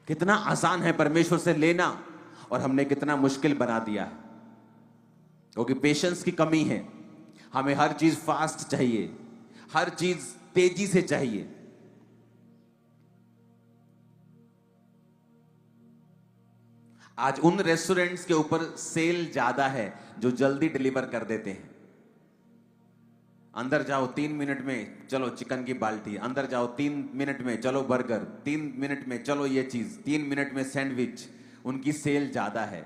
कितना आसान है परमेश्वर से लेना और हमने कितना मुश्किल बना दिया है, क्योंकि पेशेंस की कमी है। हमें हर चीज फास्ट चाहिए, हर चीज तेजी से चाहिए। आज उन रेस्टोरेंट्स के ऊपर सेल ज्यादा है जो जल्दी डिलीवर कर देते हैं। अंदर जाओ 3 मिनट में चलो चिकन की बाल्टी, अंदर जाओ 3 मिनट में चलो बर्गर, 3 मिनट में चलो ये चीज, 3 मिनट में सैंडविच। उनकी सेल ज्यादा है।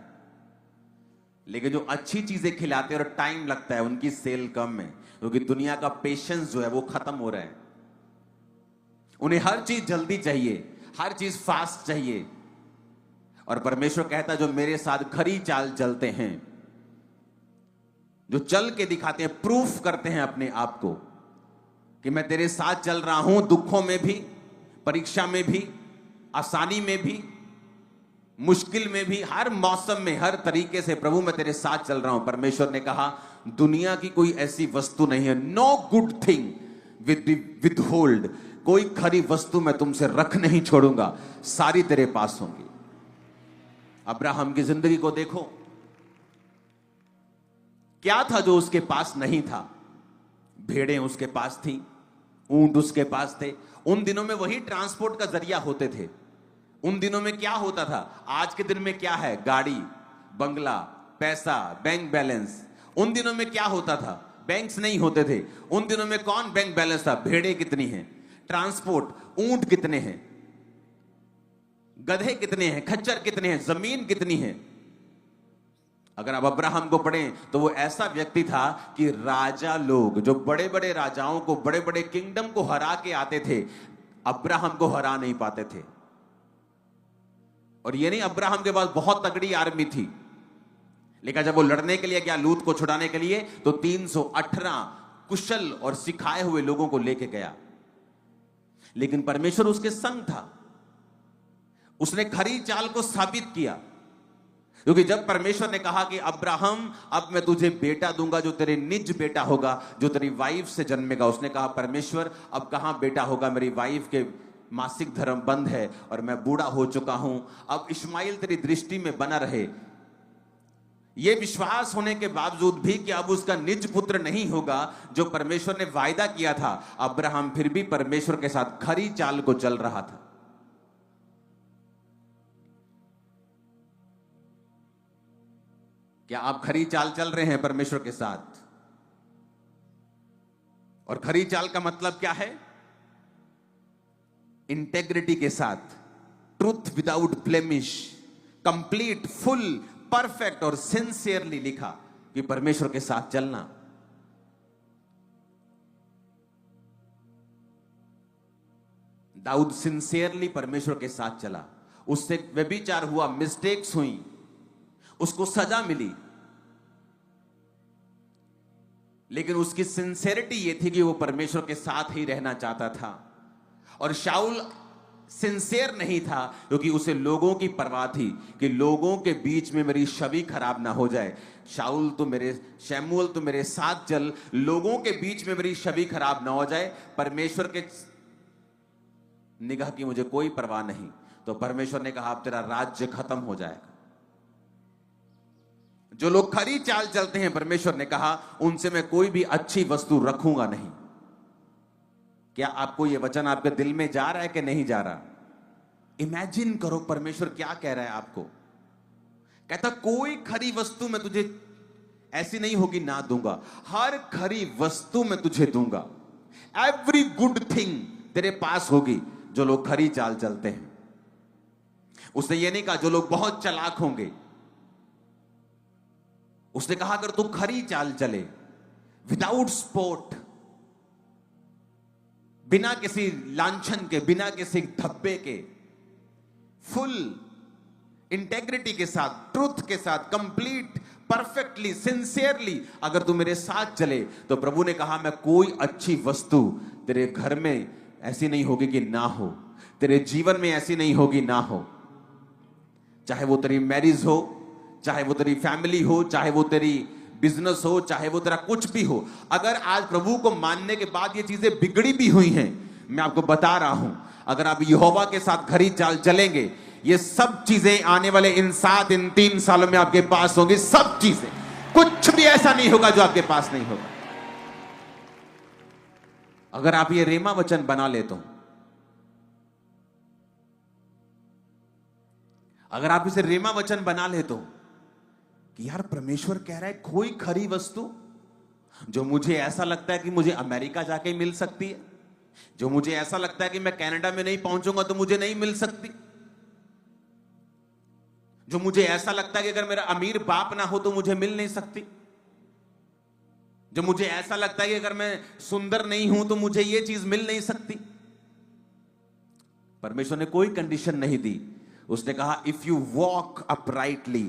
लेकिन जो अच्छी चीजें खिलाते हैं और टाइम लगता है उनकी सेल कम है, क्योंकि दुनिया का पेशेंस जो है वो खत्म हो रहा है। उन्हें हर चीज जल्दी चाहिए, हर चीज फास्ट चाहिए। और परमेश्वर कहता है जो मेरे साथ खरी चाल चलते हैं, जो चल के दिखाते हैं, प्रूफ करते हैं अपने आप को कि मैं तेरे साथ चल रहा हूं, दुखों में भी, परीक्षा में भी, आसानी में भी, मुश्किल में भी, हर मौसम में, हर तरीके से प्रभु मैं तेरे साथ चल रहा हूं। परमेश्वर ने कहा दुनिया की कोई ऐसी वस्तु नहीं है, no good thing with hold, कोई खरी वस्तु मैं तुमसे रख नहीं छोड़ूंगा, सारी तेरे पास होंगी। अब्राहम की जिंदगी को देखो, क्या था जो उसके पास नहीं था? भेड़ें उसके पास थी, ऊंट उसके पास थे। उन दिनों में वही ट्रांसपोर्ट का जरिया होते थे। उन दिनों में क्या होता था? आज के दिन में क्या है? गाड़ी, बंगला, पैसा, बैंक बैलेंस। उन दिनों में क्या होता था? बैंक्स नहीं होते थे। उन दिनों में कौन बैंक बैलेंस था? भेड़ें कितनी हैं, ट्रांसपोर्ट, ऊंट कितने हैं, गधे कितने हैं, खच्चर कितने हैं, जमीन कितनी है। अगर आप अब्राहम को पढ़ें तो वो ऐसा व्यक्ति था कि राजा लोग, जो बड़े बड़े राजाओं को, बड़े बड़े किंगडम को हरा के आते थे, अब्राहम को हरा नहीं पाते थे। और ये नहीं अब्राहम के पास बहुत तगड़ी आर्मी थी, लेकिन जब वो लड़ने के लिए गया लूत को छुड़ाने के लिए, तो 318 कुशल और सिखाए हुए लोगों को लेके गया। लेकिन परमेश्वर उसके संग था। उसने खरी चाल को साबित किया, क्योंकि जब परमेश्वर ने कहा कि अब्राहम अब मैं तुझे बेटा दूंगा जो तेरे निज बेटा होगा, जो तेरी वाइफ से जन्मेगा। उसने कहा परमेश्वर अब कहां बेटा होगा, मेरी वाइफ के मासिक धर्म बंद है और मैं बूढ़ा हो चुका हूं, अब इश्माइल तेरी दृष्टि में बना रहे। यह विश्वास होने के बावजूद भी कि अब उसका निज पुत्र नहीं होगा जो परमेश्वर ने वायदा किया था, अब्राहम फिर भी परमेश्वर के साथ खरी चाल को चल रहा था। क्या आप खरी चाल चल रहे हैं परमेश्वर के साथ? और खरी चाल का मतलब क्या है? इंटेग्रिटी के साथ, truth without blemish, complete, full, perfect और सिंसियरली लिखा कि परमेश्वर के साथ चलना। दाऊद सिंसियरली परमेश्वर के साथ चला। उससे व्यभिचार हुआ, मिस्टेक्स हुई, उसको सजा मिली, लेकिन उसकी सिंसेरिटी यह थी कि वो परमेश्वर के साथ ही रहना चाहता था। और शाऊल सिंसियर नहीं था, क्योंकि उसे लोगों की परवाह थी कि लोगों के बीच में मेरी छवि खराब ना हो जाए। शमूएल तो मेरे साथ चल, लोगों के बीच में मेरी छवि खराब ना हो जाए। परमेश्वर के निगाह की मुझे कोई परवाह नहीं। तो परमेश्वर ने कहा अब तेरा राज्य खत्म हो जाएगा। जो लोग खरी चाल चलते हैं, परमेश्वर ने कहा उनसे मैं कोई भी अच्छी वस्तु रखूंगा नहीं। क्या आपको यह वचन आपके दिल में जा रहा है कि नहीं जा रहा? इमेजिन करो परमेश्वर क्या कह रहा है आपको। कहता कोई खरी वस्तु मैं तुझे ऐसी नहीं होगी ना दूंगा, हर खरी वस्तु मैं तुझे दूंगा। एवरी गुड थिंग तेरे पास होगी जो लोग खरी चाल चलते हैं। उसने ये नहीं कहा जो लोग बहुत चालाक होंगे। उसने कहा अगर तू खरी चाल चले, विदाउट स्पोर्ट, बिना किसी लांछन के, बिना किसी धब्बे के, फुल इंटेग्रिटी के साथ, ट्रूथ के साथ, कंप्लीट, परफेक्टली, सिंसियरली अगर तू मेरे साथ चले, तो प्रभु ने कहा मैं कोई अच्छी वस्तु तेरे घर में ऐसी नहीं होगी कि ना हो, तेरे जीवन में ऐसी नहीं होगी ना हो। चाहे वो तेरी मैरिज हो, चाहे वो तेरी फैमिली हो, चाहे वो तेरी बिजनेस हो, चाहे वो तेरा कुछ भी हो। अगर आज प्रभु को मानने के बाद ये चीजें बिगड़ी भी हुई हैं, मैं आपको बता रहा हूं, अगर आप यहोवा के साथ खरी चाल चलेंगे, ये सब चीजें आने वाले इन 3 सालों में आपके पास होंगी। सब चीजें, कुछ भी ऐसा नहीं होगा जो आपके पास नहीं होगा। अगर आप ये रेमा वचन बना ले तो, अगर आप इसे रेमा वचन बना ले तो, कि यार परमेश्वर कह रहा है कोई खरी वस्तु जो मुझे ऐसा लगता है कि मुझे अमेरिका जाके मिल सकती है, जो मुझे ऐसा लगता है कि मैं कनाडा में नहीं पहुंचूंगा तो मुझे नहीं मिल सकती, जो मुझे ऐसा लगता है कि अगर मेरा अमीर बाप ना हो तो मुझे मिल नहीं सकती, जो मुझे ऐसा लगता है कि अगर मैं सुंदर नहीं हूं तो मुझे यह चीज मिल नहीं सकती। परमेश्वर ने कोई कंडीशन नहीं दी। उसने कहा if you walk uprightly,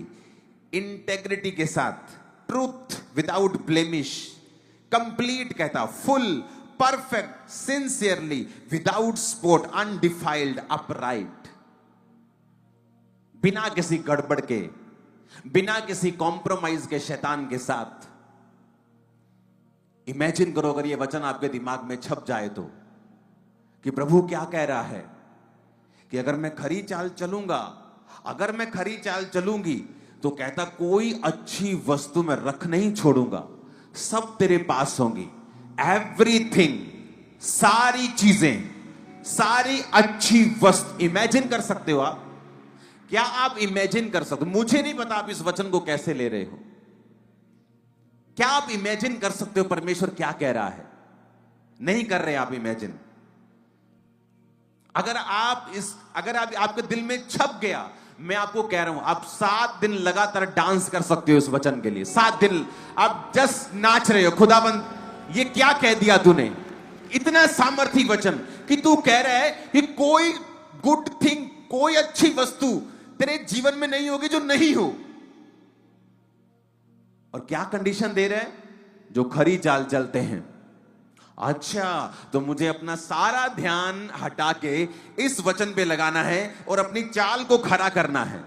integrity के साथ, ट्रूथ विदाउट ब्लेमिश, कंप्लीट कहता, full, perfect, sincerely, without spot, undefiled, upright, बिना किसी गड़बड़ के, बिना किसी कॉम्प्रोमाइज के, शैतान के साथ। इमेजिन करो अगर यह वचन आपके दिमाग में छप जाए तो, कि प्रभु क्या कह रहा है कि अगर मैं खरी चाल चलूंगा, अगर मैं खरी चाल चलूंगी तो कहता कोई अच्छी वस्तु मैं रख नहीं छोड़ूंगा, सब तेरे पास होंगी। एवरीथिंग, सारी चीजें, सारी अच्छी वस्तु। इमेजिन कर सकते हो आप? क्या आप इमेजिन कर सकते हो? मुझे नहीं पता आप इस वचन को कैसे ले रहे हो। क्या आप इमेजिन कर सकते हो परमेश्वर क्या कह रहा है? नहीं कर रहे आप इमेजिन। अगर आप आपके दिल में छप गया, मैं आपको कह रहा हूं आप 7 दिन लगातार डांस कर सकते हो इस वचन के लिए। 7 दिन आप जस्ट नाच रहे हो, खुदाबंद ये क्या कह दिया तूने। इतना सामर्थी वचन कि तू कह रहा है कि कोई गुड थिंग, कोई अच्छी वस्तु तेरे जीवन में नहीं होगी जो नहीं हो। और क्या कंडीशन दे रहे हैं? जो खरी चाल चलते हैं। अच्छा, तो मुझे अपना सारा ध्यान हटा के इस वचन पे लगाना है और अपनी चाल को खरा करना है।